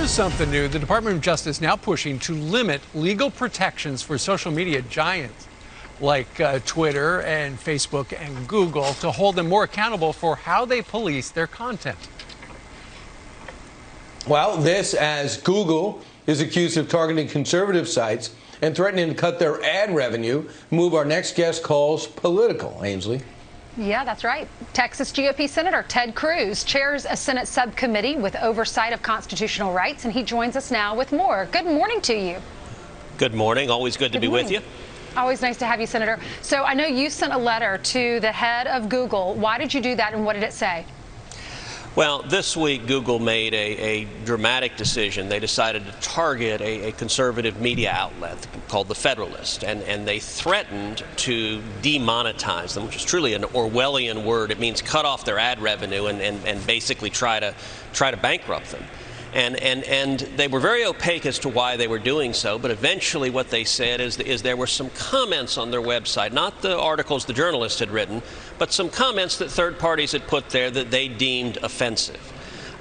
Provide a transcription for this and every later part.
Here's something new. The Department of Justice now pushing to limit legal protections for social media giants like Twitter and Facebook and Google to hold them more accountable for how they police their content. Well, this as Google is accused of targeting conservative sites and threatening to cut their ad revenue. Move our next guest calls political. Ainsley. Yeah, that's right. Texas GOP Senator Ted Cruz chairs a Senate subcommittee with oversight of constitutional rights, and he joins us now with more. Good morning to you. Good morning. Always good to be with you. Always nice to have you, Senator. So I know you sent a letter to the head of Google. Why did you do that, and what did it say? Well, this week, Google made a dramatic decision. They decided to target a conservative media outlet called The Federalist, and they threatened to demonetize them, which is truly an Orwellian word. It means cut off their ad revenue and basically try to bankrupt them. And they were very opaque as to why they were doing so, but eventually what they said is there were some comments on their website, not the articles the journalists had written, but some comments that third parties had put there that they deemed offensive.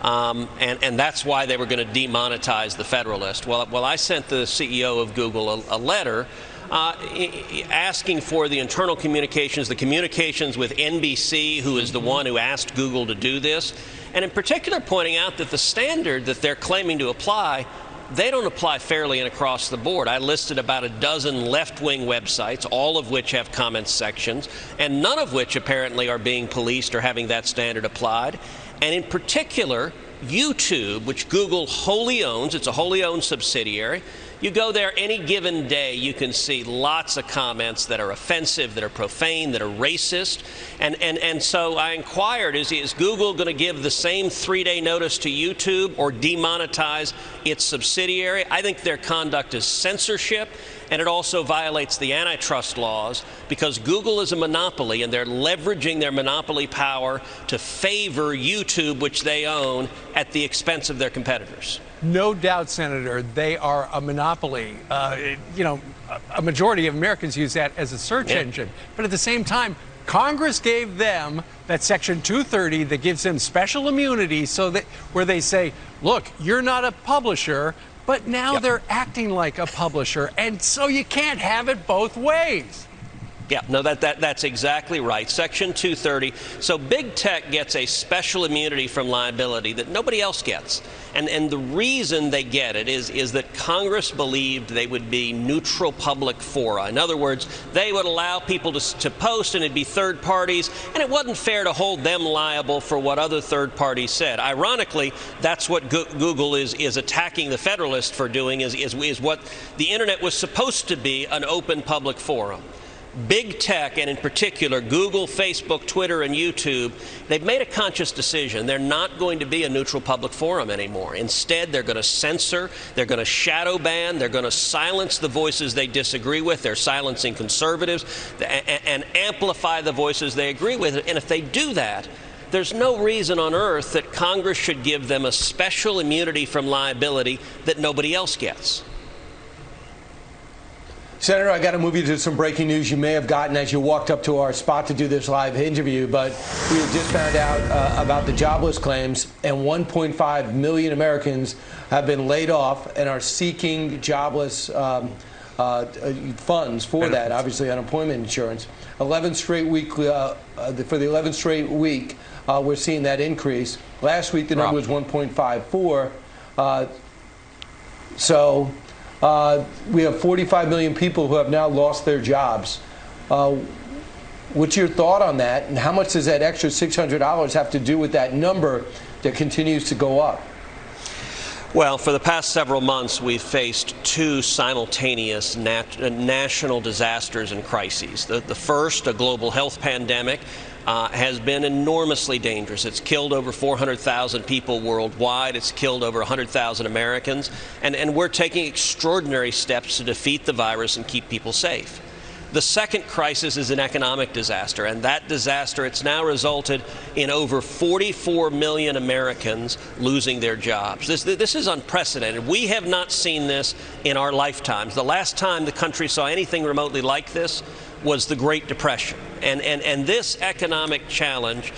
And that's why they were going to demonetize the Federalist. Well, I sent the CEO of Google a letter asking for the internal communications, the communications with NBC, who is the one who asked Google to do this, and in particular pointing out that the standard that they're claiming to apply, they don't apply fairly and across the board. I listed about a dozen left-wing websites, all of which have comments sections, and none of which apparently are being policed or having that standard applied. And in particular, YouTube, which Google wholly owns, it's a wholly owned subsidiary. You go there any given day, you can see lots of comments that are offensive, that are profane, that are racist. And so I inquired, is Google going to give the same 3-day notice to YouTube or demonetize its subsidiary? I think their conduct is censorship, and it also violates the antitrust laws because Google is a monopoly and they're leveraging their monopoly power to favor YouTube, which they own, at the expense of their competitors. No doubt, Senator, they are a monopoly. You know, a majority of Americans use that as a search engine. But at the same time, Congress gave them that Section 230 that gives them special immunity so that where they say, look, you're not a publisher, but now they're acting like a publisher. And so you can't have it both ways. Yeah, no, that's exactly right. Section 230. So big tech gets a special immunity from liability that nobody else gets. And the reason they get it is that Congress believed they would be neutral public fora. In other words, they would allow people to post, and it'd be third parties, and it wasn't fair to hold them liable for what other third parties said. Ironically, that's what Google is attacking the Federalist for doing, is what the internet was supposed to be, an open public forum. Big tech, and in particular Google, Facebook, Twitter, and YouTube, they've made a conscious decision. They're not going to be a neutral public forum anymore. Instead, they're going to censor, they're going to shadow ban, they're going to silence the voices they disagree with. They're silencing conservatives and amplify the voices they agree with. And if they do that, there's no reason on earth that Congress should give them a special immunity from liability that nobody else gets. Senator, I got to move you to some breaking news you may have gotten as you walked up to our spot to do this live interview, but we have just found out about the jobless claims, and 1.5 million Americans have been laid off and are seeking jobless funds for that, obviously unemployment insurance. 11th straight week, for the 11th straight week, we're seeing that increase. Last week the number was 1.54. We have 45 million people who have now lost their jobs. What's your thought on that, and how much does that extra $600 have to do with that number that continues to go up? Well, for the past several months, we've faced two simultaneous national disasters and crises. The first, a global health pandemic, has been enormously dangerous. It's killed over 400,000 people worldwide. It's killed over 100,000 Americans. And we're taking extraordinary steps to defeat the virus and keep people safe. The second crisis is an economic disaster, and that disaster, it's now resulted in over 44 million Americans losing their jobs. This is unprecedented. We have not seen this in our lifetimes. The last time the country saw anything remotely like this was the Great Depression. And this economic challenge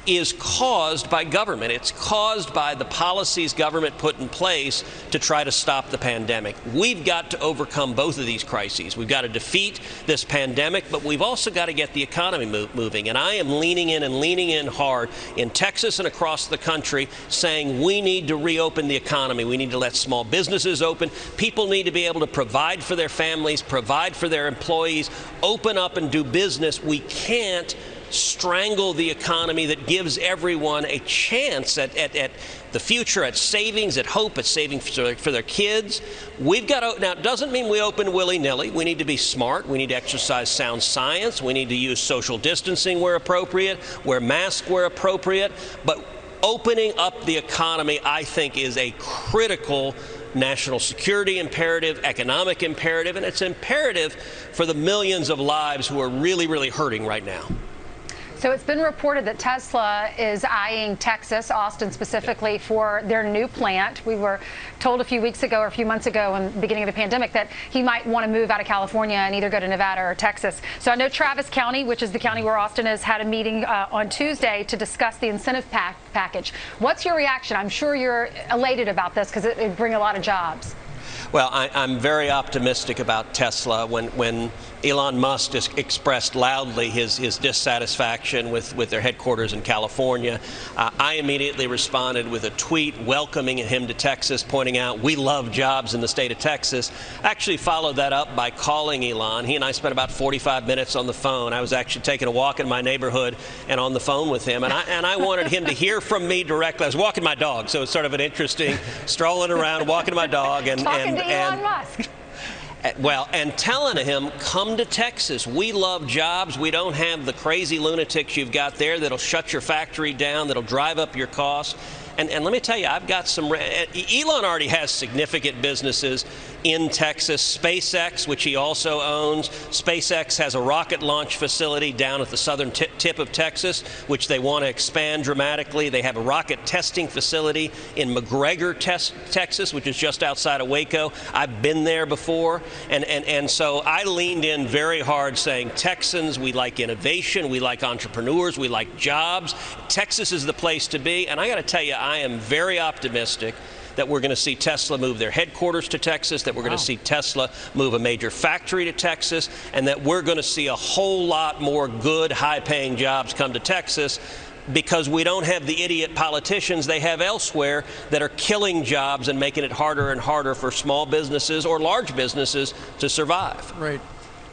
is caused by government. It's caused by the policies government put in place to try to stop the pandemic. We've got to overcome both of these crises. We've got to defeat this pandemic, but we've also got to get the economy moving. And I am leaning in hard in Texas and across the country, saying we need to reopen the economy. We need to let small businesses open. People need to be able to provide for their families, provide for their employees, open up and do business. We can't strangle the economy that gives everyone a chance at the future, at savings, at hope, at saving for their kids. We've got to, now, it doesn't mean we open willy-nilly. We need to be smart. We need to exercise sound science. We need to use social distancing where appropriate, wear masks where appropriate. But opening up the economy, I think, is a critical national security imperative, economic imperative, and it's imperative for the millions of lives who are really, really hurting right now. So it's been reported that Tesla is eyeing Texas, Austin specifically, for their new plant. We were told a few weeks ago or a few months ago in the beginning of the pandemic that he might want to move out of California and either go to Nevada or Texas. So I know Travis County, which is the county where Austin is, had a meeting on Tuesday to discuss the incentive package. What's your reaction? I'm sure you're elated about this because it would bring a lot of jobs. Well, I'm very optimistic about Tesla. When Elon Musk expressed loudly his dissatisfaction with their headquarters in California, I immediately responded with a tweet welcoming him to Texas, pointing out we love jobs in the state of Texas. I actually followed that up by calling Elon. He and I spent about 45 minutes on the phone. I was actually taking a walk in my neighborhood and on the phone with him, and I wanted him to hear from me directly. I was walking my dog, so it's sort of an interesting strolling around, walking my dog, and Elon Musk. Well, and telling him, come to Texas. We love jobs. We don't have the crazy lunatics you've got there that'll shut your factory down, that'll drive up your costs. And let me tell you, I've got some. Elon already has significant businesses in Texas. SpaceX, which he also owns. SpaceX has a rocket launch facility down at the southern tip of Texas, which they want to expand dramatically. They have a rocket testing facility in McGregor, Texas, which is just outside of Waco. I've been there before. And so I leaned in very hard saying, Texans, we like innovation, we like entrepreneurs, we like jobs. Texas is the place to be. And I got to tell you, I am very optimistic that we're going to see Tesla move their headquarters to Texas, that we're going to see Tesla move a major factory to Texas, and that we're going to see a whole lot more good, high-paying jobs come to Texas, because we don't have the idiot politicians they have elsewhere that are killing jobs and making it harder and harder for small businesses or large businesses to survive. Right.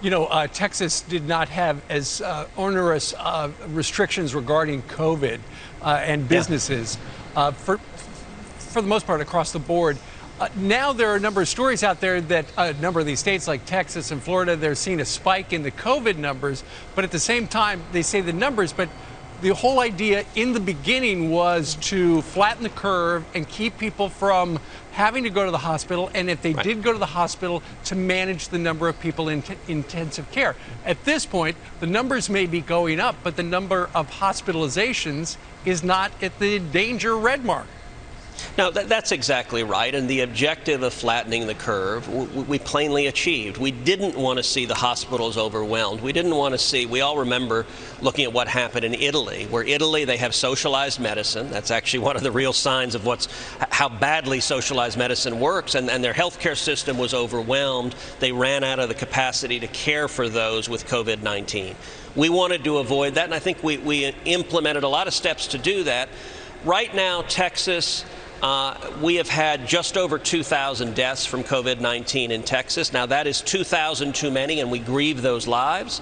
You know, Texas did not have as onerous restrictions regarding COVID and businesses for the most part across the board. Now there are a number of stories out there that a number of these states like Texas and Florida, they're seeing a spike in the COVID numbers, but at the same time, they say the numbers, but the whole idea in the beginning was to flatten the curve and keep people from having to go to the hospital, and if they did go to the hospital, to manage the number of people in intensive care. At this point, the numbers may be going up, but the number of hospitalizations is not at the danger red mark. No, that's exactly right. And the objective of flattening the curve, we plainly achieved. We didn't want to see the hospitals overwhelmed. We didn't want to see, we all remember looking at what happened in Italy, where Italy, they have socialized medicine. That's actually one of the real signs of how badly socialized medicine works. And their healthcare system was overwhelmed. They ran out of the capacity to care for those with COVID-19. We wanted to avoid that, and I think we implemented a lot of steps to do that. Right now, Texas, we have had just over 2,000 deaths from COVID-19 in Texas. Now, that is 2,000 too many, and we grieve those lives.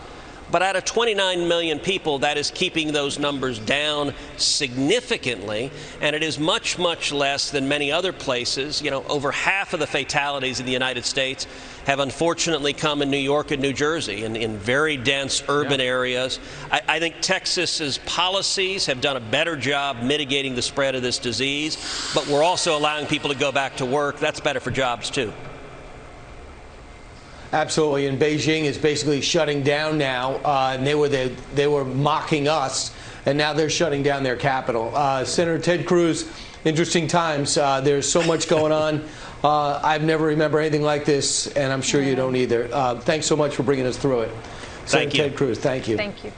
But out of 29 million people, that is keeping those numbers down significantly, and it is much, much less than many other places. You know, over half of the fatalities in the United States have unfortunately come in New York and New Jersey, in very dense urban areas. I think Texas's policies have done a better job mitigating the spread of this disease, but we're also allowing people to go back to work. That's better for jobs, too. Absolutely, and Beijing is basically shutting down now, and they were mocking us, and now they're shutting down their capital. Senator Ted Cruz, interesting times. There's so much going on. I've never remembered anything like this, and I'm sure you don't either. Thanks so much for bringing us through it. Thank you. Senator Ted Cruz, thank you. Thank you.